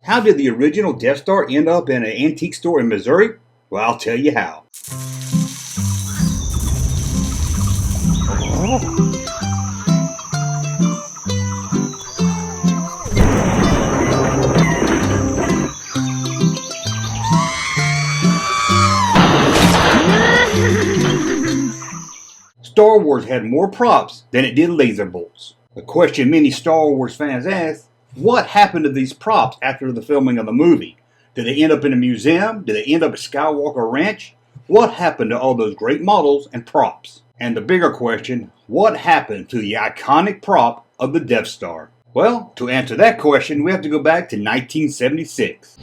How did the original Death Star end up in an antique store in Missouri? Well, I'll tell you how. Star Wars had more props than it did laser bolts. The question many Star Wars fans ask, what happened to these props after the filming of the movie? Did they end up in a museum? Did they end up at Skywalker Ranch? What happened to all those great models and props? And the bigger question, what happened to the iconic prop of the Death Star? Well, to answer that question, we have to go back to 1976.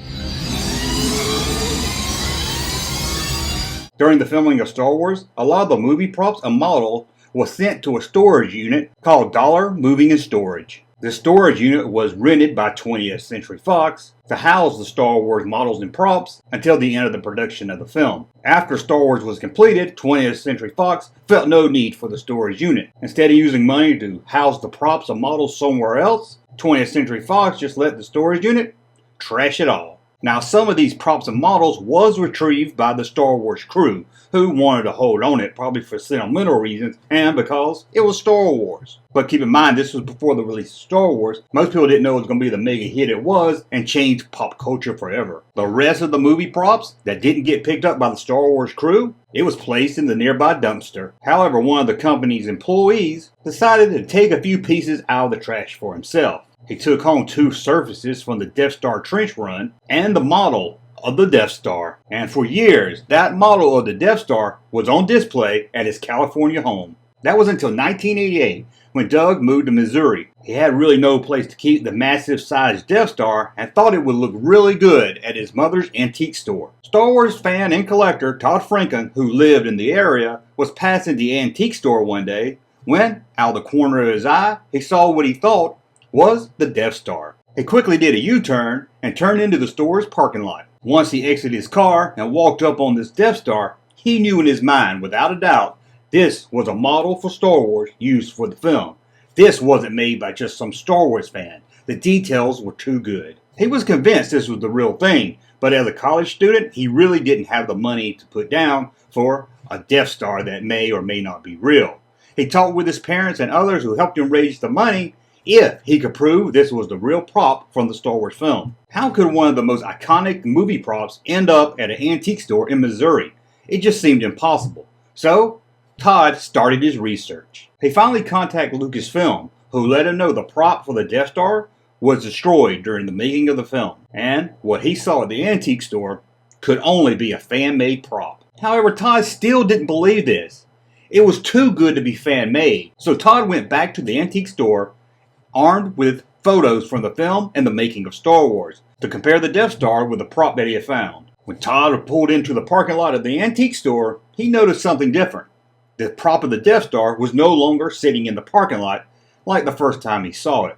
During the filming of Star Wars, a lot of the movie props and model was sent to a storage unit called Dollar Moving and Storage. The storage unit was rented by 20th Century Fox to house the Star Wars models and props until the end of the production of the film. After Star Wars was completed, 20th Century Fox felt no need for the storage unit. Instead of using money to house the props and models somewhere else, 20th Century Fox just let the storage unit trash it all. Now, some of these props and models was retrieved by the Star Wars crew, who wanted to hold on it, probably for sentimental reasons and because it was Star Wars. But keep in mind, this was before the release of Star Wars. Most people didn't know it was going to be the mega hit it was and changed pop culture forever. The rest of the movie props that didn't get picked up by the Star Wars crew, it was placed in the nearby dumpster. However, one of the company's employees decided to take a few pieces out of the trash for himself. He took home 2 surfaces from the Death Star trench run and the model of the Death Star. And for years, that model of the Death Star was on display at his California home. That was until 1988 when Doug moved to Missouri. He had really no place to keep the massive sized Death Star and thought it would look really good at his mother's antique store. Star Wars fan and collector Todd Franken, who lived in the area, was passing the antique store one day when, out of the corner of his eye, he saw what he thought was the Death Star. He quickly did a U-turn and turned into the store's parking lot. Once he exited his car and walked up on this Death Star, he knew in his mind, without a doubt, this was a model for Star Wars used for the film. This wasn't made by just some Star Wars fan. The details were too good. He was convinced this was the real thing, but as a college student, he really didn't have the money to put down for a Death Star that may or may not be real. He talked with his parents and others who helped him raise the money if he could prove this was the real prop from the Star Wars film. How could one of the most iconic movie props end up at an antique store in Missouri? It just seemed impossible. So, Todd started his research. He finally contacted Lucasfilm, who let him know the prop for the Death Star was destroyed during the making of the film, and what he saw at the antique store could only be a fan-made prop. However, Todd still didn't believe this. It was too good to be fan-made, so Todd went back to the antique store armed with photos from the film and the making of Star Wars, to compare the Death Star with the prop that he had found. When Todd pulled into the parking lot of the antique store, he noticed something different. The prop of the Death Star was no longer sitting in the parking lot like the first time he saw it.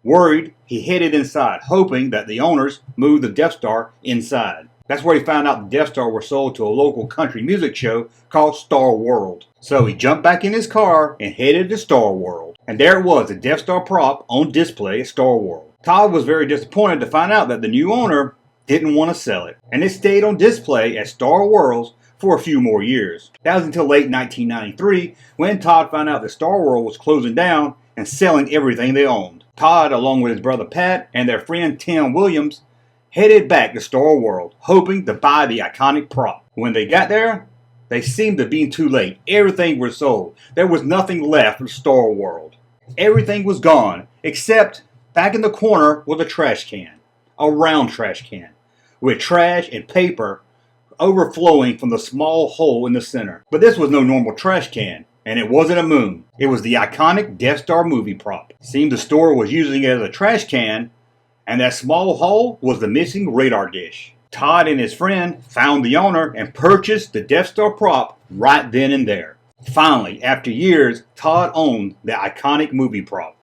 Worried, he headed inside, hoping that the owners moved the Death Star inside. That's where he found out the Death Star were sold to a local country music show called Star World. So he jumped back in his car and headed to Star World. And there it was, the Death Star prop on display at Star World. Todd was very disappointed to find out that the new owner didn't want to sell it, and it stayed on display at Star World for a few more years. That was until late 1993 when Todd found out that Star World was closing down and selling everything they owned. Todd, along with his brother Pat and their friend Tim Williams, headed back to Star World, hoping to buy the iconic prop. When they got there, they seemed to be too late. Everything was sold. There was nothing left of Star World. Everything was gone, except back in the corner was a trash can. A round trash can, with trash and paper overflowing from the small hole in the center. But this was no normal trash can, and it wasn't a moon. It was the iconic Death Star movie prop. It seemed the store was using it as a trash can, and that small hole was the missing radar dish. Todd and his friend found the owner and purchased the Death Star prop right then and there. Finally, after years, Todd owned the iconic movie prop.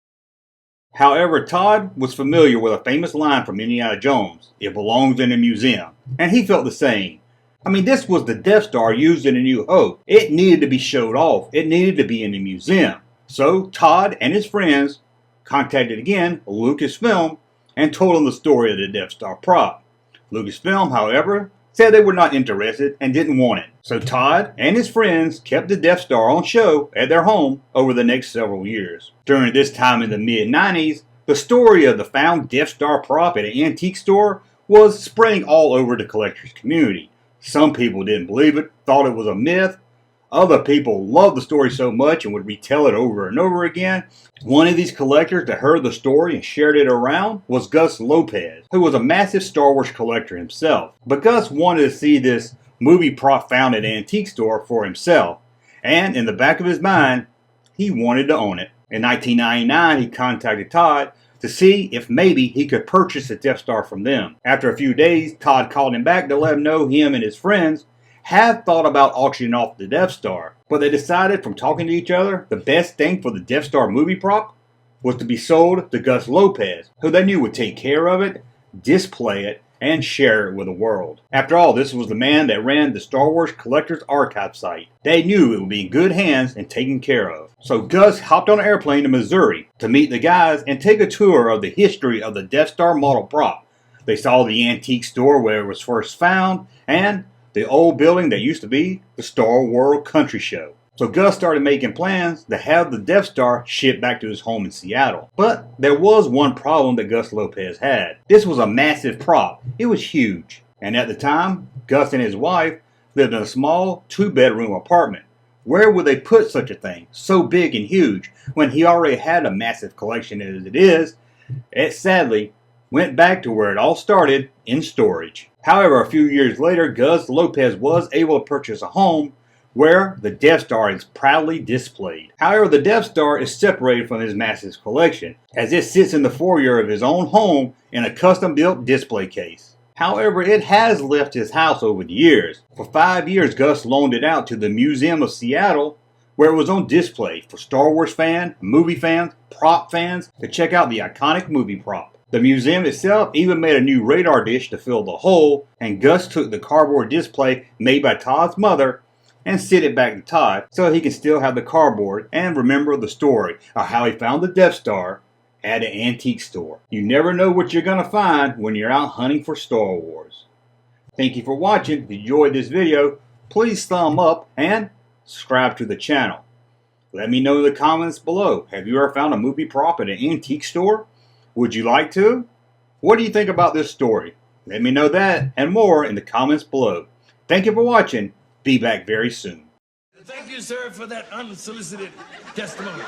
However, Todd was familiar with a famous line from Indiana Jones, "It belongs in a museum," and he felt the same. I mean, this was the Death Star used in A New Hope. It needed to be showed off. It needed to be in a museum. So Todd and his friends contacted again Lucasfilm and told him the story of the Death Star prop. Lucasfilm, however, said they were not interested and didn't want it. So Todd and his friends kept the Death Star on show at their home over the next several years. During this time in the mid-90s, the story of the found Death Star prop at an antique store was spreading all over the collector's community. Some people didn't believe it, thought it was a myth. Other people loved the story so much and would retell it over and over again. One of these collectors that heard the story and shared it around was Gus Lopez, who was a massive Star Wars collector himself. But Gus wanted to see this movie prop found at an antique store for himself, and in the back of his mind, he wanted to own it. In 1999, he contacted Todd to see if maybe he could purchase the Death Star from them. After a few days, Todd called him back to let him know him and his friends had thought about auctioning off the Death Star, but they decided from talking to each other, the best thing for the Death Star movie prop was to be sold to Gus Lopez, who they knew would take care of it, display it, and share it with the world. After all, this was the man that ran the Star Wars Collector's Archive site. They knew it would be in good hands and taken care of. So Gus hopped on an airplane to Missouri to meet the guys and take a tour of the history of the Death Star model prop. They saw the antique store where it was first found and the old building that used to be the Star World Country Show. So Gus started making plans to have the Death Star shipped back to his home in Seattle. But there was one problem that Gus Lopez had. This was a massive prop. It was huge. And at the time, Gus and his wife lived in a small 2-bedroom apartment. Where would they put such a thing, so big and huge, when he already had a massive collection as it is? It sadly went back to where it all started, in storage. However, a few years later, Gus Lopez was able to purchase a home where the Death Star is proudly displayed. However, the Death Star is separated from his massive collection, as it sits in the foyer of his own home in a custom-built display case. However, it has left his house over the years. For 5 years, Gus loaned it out to the Museum of Seattle, where it was on display for Star Wars fans, movie fans, prop fans to check out the iconic movie prop. The museum itself even made a new radar dish to fill the hole, and Gus took the cardboard display made by Todd's mother and sent it back to Todd so he can still have the cardboard and remember the story of how he found the Death Star at an antique store. You never know what you're going to find when you're out hunting for Star Wars. Thank you for watching. If you enjoyed this video, please thumb up and subscribe to the channel. Let me know in the comments below. Have you ever found a movie prop at an antique store? Would you like to? What do you think about this story? Let me know that and more in the comments below. Thank you for watching. Be back very soon. Thank you, sir, for that unsolicited testimony.